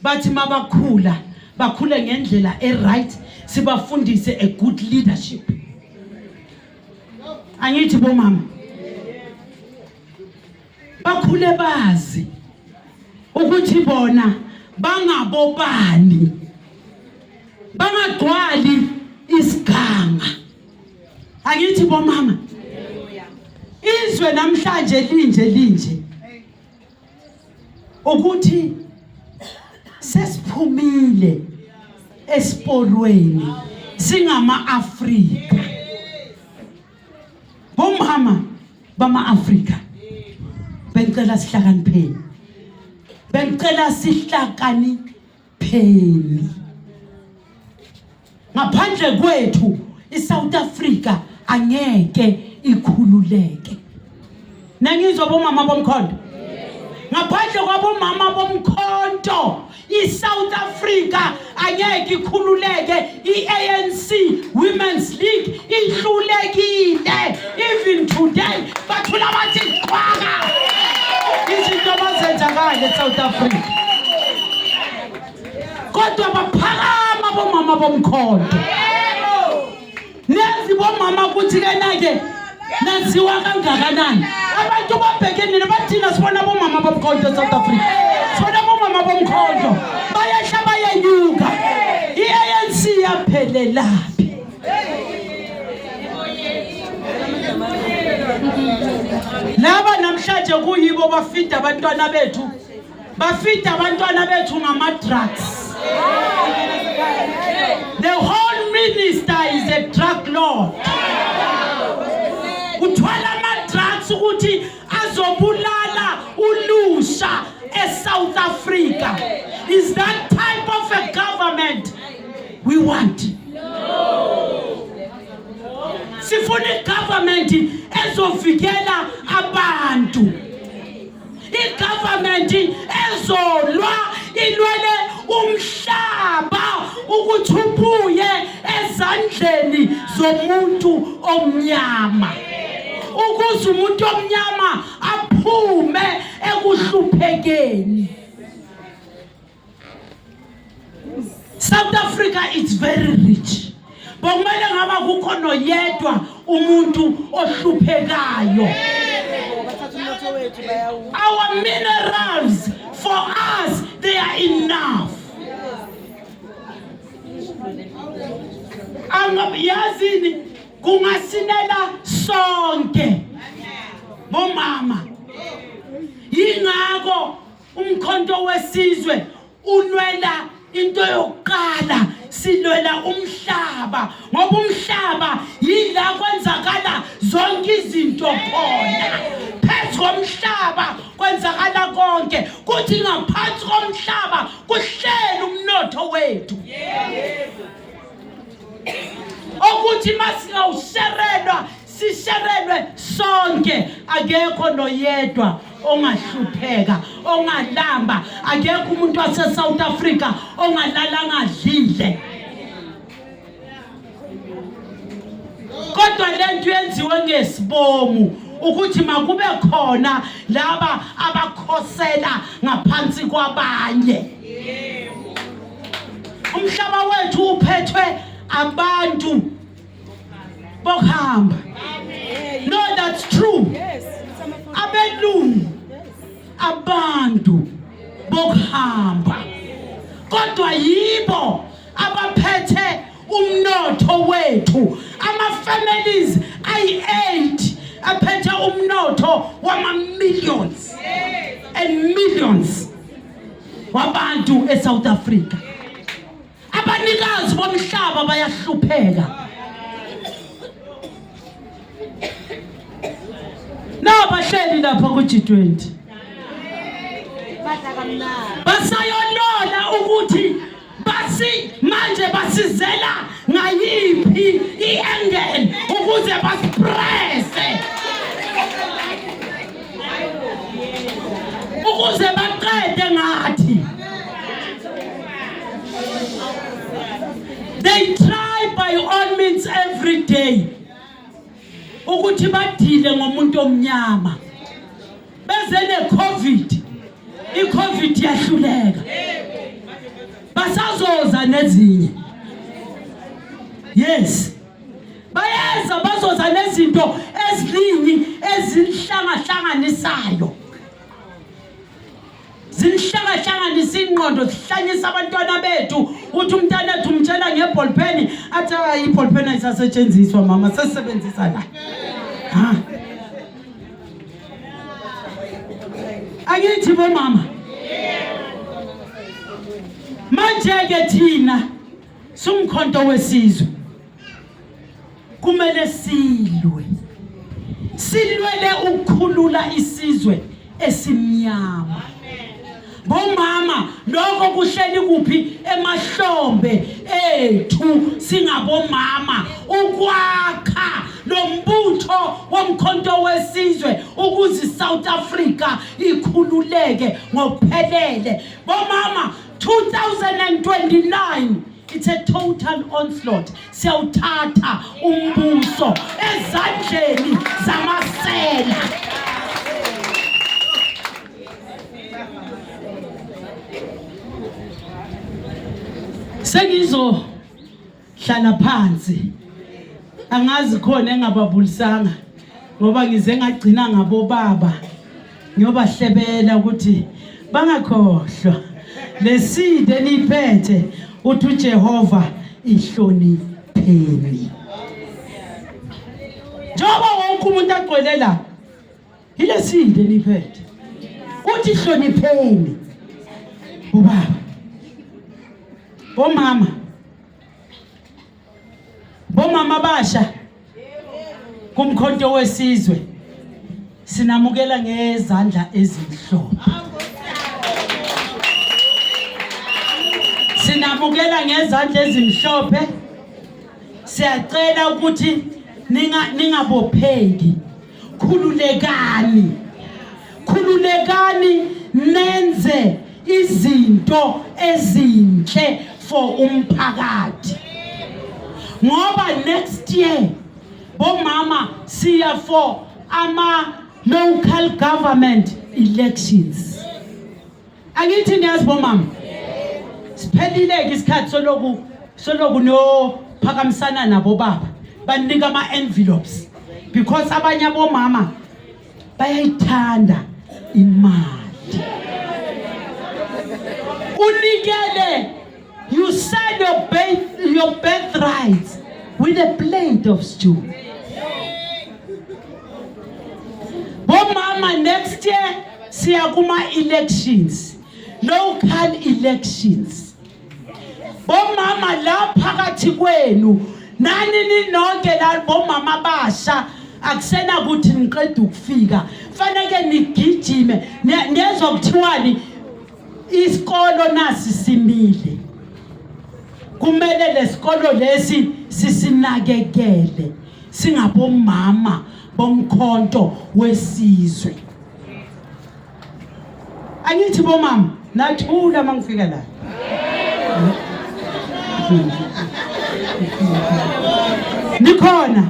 bathi mabakhula bakhule ngendlela right, sibafundise a good leadership. Angithi bomama bakhule bazi ukuthi bona bangabobani, bangagcwali isiganga. Angithi bomama izwe namhlanje linje ukuthi sesiphumile esiporweni singama-Afrika. Bomama bama-Afrika, bengicela sihlakanipheni, ngaphandle kwethu iSouth Africa angeke ikhululeke. Nangizwa bomama bomkhonto. Ngaphandle kwabomama bomkhonto, iSouth Africa angeke ikhululeke. iANC Women's League ihlulekile even today. Bathula bathi qhwaga. Izinto bazenzakala eSouth Africa. Kodwa baphakama bomama bomkhonto. Nezi bomama kuthi kenake naziwa kangakanani. Abantu babhekene nabathina sibona bomama bomkhonto eSouth Africa. Sibona bomama bomkhonto bayehla bayenyuka. iANC yaphelelaphi? Laba namhlanje kuyibo bafida abantwana bethu. Bafida abantwana bethu ngama drugs. The whole minister is a drug lord. Uthwala ama drugs ukuthi azobulala ulusha eSouth Africa. Is that type of a government we want? No. Sifuna government ezovikela abantu. Government ezolwa ilwele umhlaba ukuthi ubuye ezandleni zomuntu omnyama. Ukuze umuntu omnyama aphume ekuhluphekeni. South Africa is very rich. Bomele ngaba kukhona yedwa umuntu ohluphekayo. Our minerals, for us, they are enough. Angabiyazini kungasinela sonke bomama. Yingako umkhonto wesizwe ulwela into yokuqala, silwela umhlaba ngoba umhlaba yila kwenzakala zonke izinto khona. Phezu komhlaba kwenzakala konke, kuthi ngaphansi komhlaba kuhlela umnotho wethu. Ukuthi masingawusherelwa sisherelwe sonke, akekho noyedwa ongahlupheka, ongalamba. Akekho umuntu wase South Africa ongalala ngadlile. Kodwa lento yenziwe ngesibomu ukuthi makube khona laba abakhosela ngaphansi kwabanye. Umhlaba wethu uphethwe abantu bokuhamba. No, that's true. Abelungu abantu bokuhamba. Kodwa yibo abaphethe umnotho wethu. Ama families ayi-8 aphethe umnotho wama millions and millions wabantu eSouth Africa. Abanikazi bomhlaba bayahlupheka. Nabahleli lapha ku G20 basayolola ukuthi manje basizela ngayiphi iangle ukuze baspresse, ukuze baqede ngathi. They try by all means every day ukuthi badile ngomuntu omnyama. Beze ne-COVID, i-COVID yahluleka. Basazoza nezinye. Yes. Bayeza bazoza nezinto eziningi ezinhlangahlanganisayo. Zinhlangahlanganisa ingqondo, zihlanyisa abantwana bethu. Uthi umntana ethu umtshela ngeball pen, athi iball pen ayisasetshenziswa mama, sesebenzisa la. Angithi bomama. Manje ke thina sumkhonto wesizwe kumele silwele ukukhulula isizwe esimnyama. Bomama lokho kuhleli kuphi emahlombe ethu singabomama, ukwakha lombutho womkhonto wesizwe ukuze South Africa ikhululeke ngokuphelele. Bomama, 2029 it's a total onslaught. Siyawuthatha umbuso ezandleni zamasela. Sengizo hlala phansi. Angazi khona engababulisanga ngoba ngize ngagcina ngabo baba. Ngiyobahlebela ukuthi bangakhohlwa leside niphethe uthi uJehova ihlonipheni. Njoba wonke umuntu agcwele la ileside niphethe uthi ihlonipheni. Ubaba, bomama basha kumkhonto wesizwe sinamukela ngezandla ezimhlophe. Sinamukela ngezandla ezimhlophe. Siyacela ukuthi ningabopheki. Khululekani nenze izinto ezinhle for umphakathi. Ngoba next year bomama siya for ama local government elections. Angithi niyazi bomama? Siphelile isikhathi soloku no phakamisana nabo baba. Banika ama envelopes because abanye bomama bayayithanda imali. Unikele, you sell your birthright with a plate of stew. Bomama, next year siya kuma elections, local elections. Bomama la phakathi kwenu nani ninonke la bomama basha akusena ukuthi niqeda ukufika fanele nigijime nezwa kuthiwani isikolo nasi simile. Kumele lesikolo lesi sisinakekele singabomama bomkhonto wesizwe. Angithi bomama nathula mangifika la. Nikhona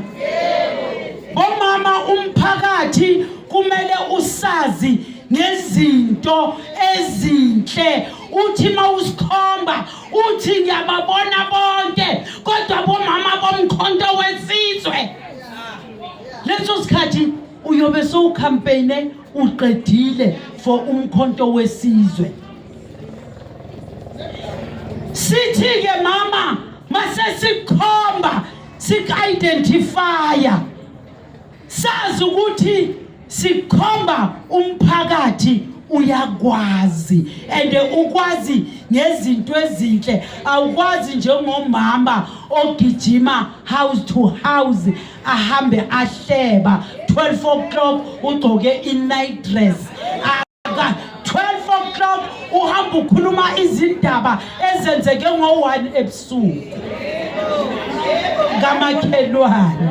bomama, umphakathi kumele usazi ngezinto ezinhle. Uthi mawusikhomba uthi ngiyababona bonke kodwa bomama bomkhonto wesizwe. Leso sikhathi uyobe so campaign uqedile for umkhonto wesizwe. Sithi ke mama mase sikhomba sik-identifya sazi ukuthi sikhomba umphakathi uyakwazi and ukwazi ngezinto ezinhle. Awukwazi njengomama ogijima house to house ahambe ahleba 12 o'clock ugcoke i-night dress. 12 o'clock uhamba ukhuluma izindaba ezenzeke ngo-1 ebusuku ngamakhelwane.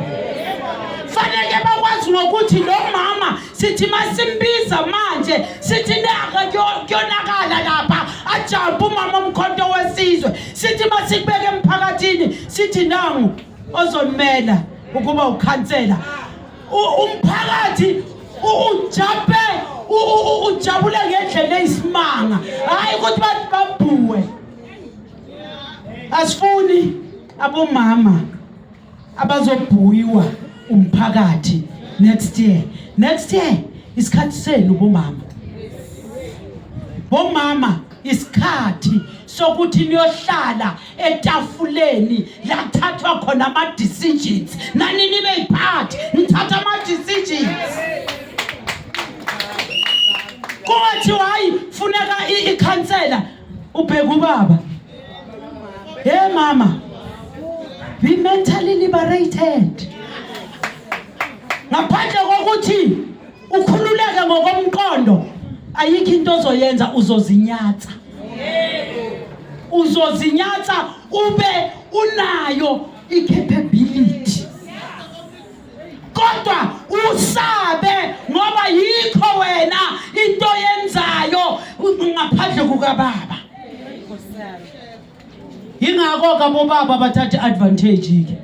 Fanele bakwazi ngokuthi lo mama sithi masimbiza manje sithi naka kuyonakala lapha ajampa umama omkhonto wesizwe. Sithi masikubeke emphakathini sithi nangu ozomela ukuba ukhansela umphakathi ujabule ngendlela eyisimanga, hayi ukuthi bathi babhuwe. Asifuni abomama abazobhuyiwa umphakathi next year isikhathi senu bomama isikhathi sokuthi niyohlala etafuleni la thathwa khona ama decisions. Nani nibe yiphathi nithatha ama decisions. Kuthi hayi funeka ikhansela ubheka ubaba. Hey mama, be mentally liberated. Ngaphandle kokuthi ukhululeke ngokomqondo ayikho into ozoyenza, uzozinyatha ube unayo i-capability. kodwa usabe ngoba yikho wena into yenzayo ngaphandle kukaBaba. Ingakho kabo baba bathatha advantage ke.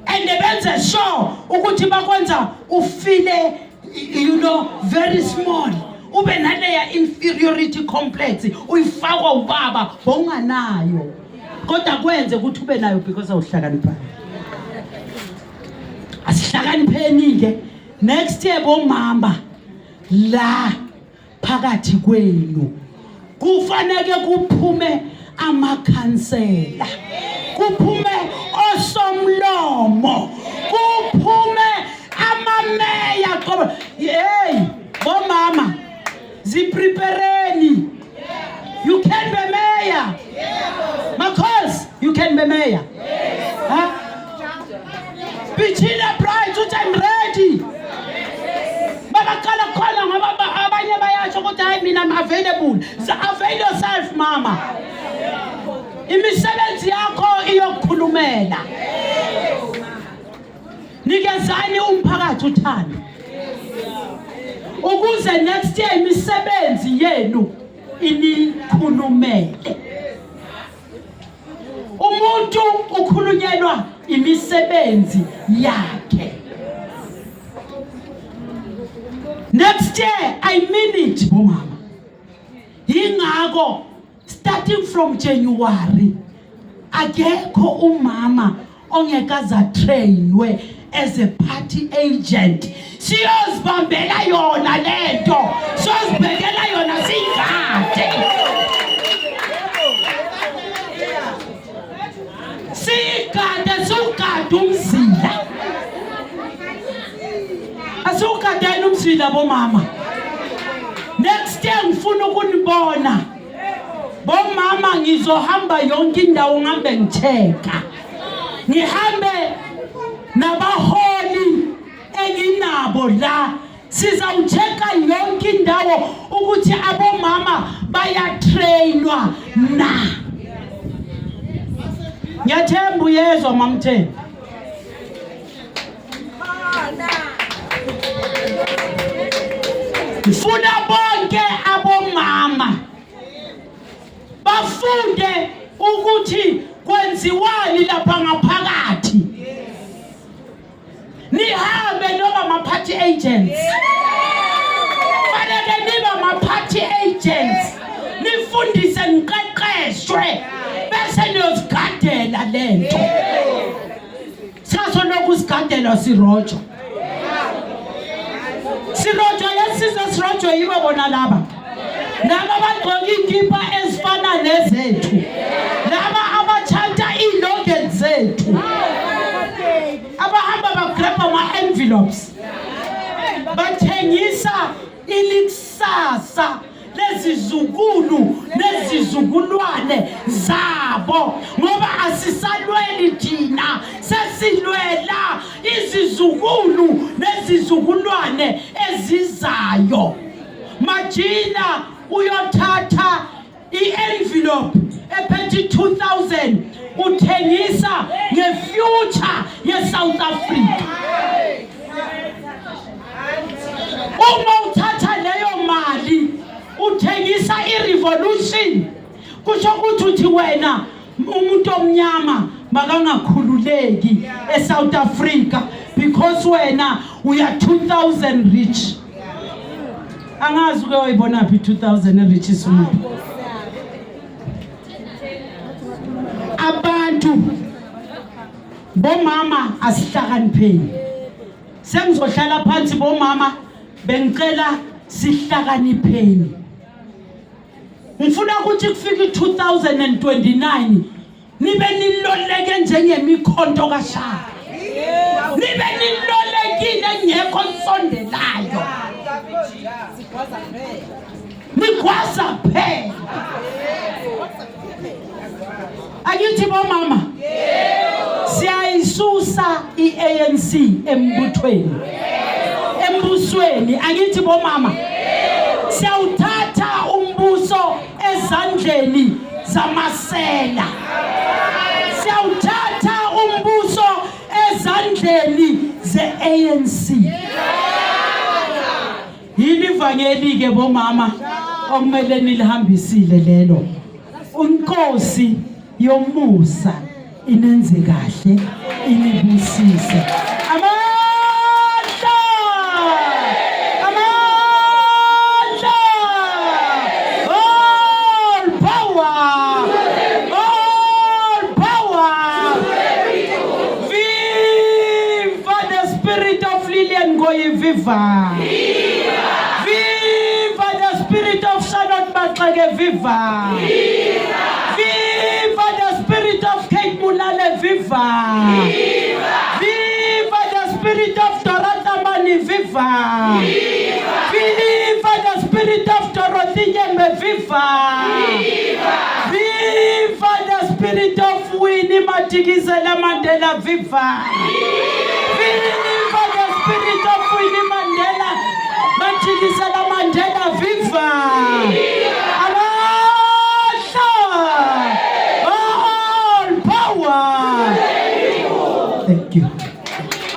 And benze sure ukuthi bakwenza ufile very small. Ube naleya inferiority complex uyifakwa ubaba bonganayo. Kodwa kwenze ukuthi ube nayo because awuhlakanipha. Asihlakanipheni ke. Next year bomama la phakathi kwenu kufanele kuphume amakhansela, kuphume osomlomo, kuphume amameya. Hey, bomama ziprepareni. You can be mayor. Because you can be mayor. Huh? Bichina Bright, which I'm ready. Babakala khona ngoba abanye bayasho ukuthi hayi mina I'm available. Avail yourself mama. Imisebenzi yakho iyokukhulumela. Nikezani umphakathi uthando. Ukuze next year imisebenzi yenu inikhulumele. Umuntu ukhulunyelwa imisebenzi yakhe. Next year, I mean it, bomama. Ingako, starting from January, akekho umama ongekaza trainwe as a party agent. Siyozibambela yona lento, siyozibekela yona singade. Singade sugade umzila. Asukadeni umzila bomama. Next year ngifuna ukunibona. Bomama ngizohamba yonke indawo ngihambe ngicheka. Ngihambe nabaholi enginabo la. Sizawucheka yonke indawo ukuthi abomama bayatrainwa na. Ngiyathemba uyezwa mamthembu. Ngifuna bonke abomama bafunde ukuthi kwenziwani lapha ngaphakathi. Nihambe noma ma-party agents. Fanele nibe ma-party agents. Nifundise niqeqeshwe bese niyozigadela lento. Saso nokuzigadela sirojo. Sirojo yesize sirojo yibo bona laba. Laba bagqoka ikipa ezifana nezethu. Laba abachanta ilogo zethu. Abahamba bagrabha ama-envelopes. Bathengisa ilikusasa lezizukulu nezizukulwane zabo ngoba asisalweli thina sesilwela izizukulu nezizukulwane ezizayo. Majina uyothatha i-envelope ephethe 2000 uthengisa ngefuture ye-South Africa. Uma uthatha leyo mali uthengisa i-revolution, kusho ukuthi uthi wena umuntu omnyama makangakhululeki e-South Africa because wena uya 2000 rich. Angazi uke wayibona phi 2000 rich isumuntu. Abantu bomama asihlakanipheni. Sengizohlala phansi bomama bengicela sihlakanipheni. Ngifuna ukuthi kufike 2029 nibe niloleke njengemikhonto kaShaka. Nibe nilolekile ngekho nsondelayo. Nikwaza phela. Akithi bomama. Siyayisusa i-ANC embuthweni. Embusweni akithi bomama. Siyawuthatha umbuso ezandleni zamasela. Siyawuthatha umbuso ezandleni ivangeli ke bomama okumele nilihambisile lelo. Unkosi yomusa inenze kahle inibusise. Amandla! Amandla! All power! All power! Viva the spirit of Lillian Ngoyi, viva! Viva the spirit of Sharon Matlage, viva! Viva the spirit of Kate Mulale, viva! Viva the spirit of Dorothy Mani, viva! Viva the spirit of Dorothy Nyembe, viva! Viva the spirit of Winnie Madikizela Mandela, viva! Viva the spirit of Winnie Mandela Madikizela Mandela, viva! All power! Thank you.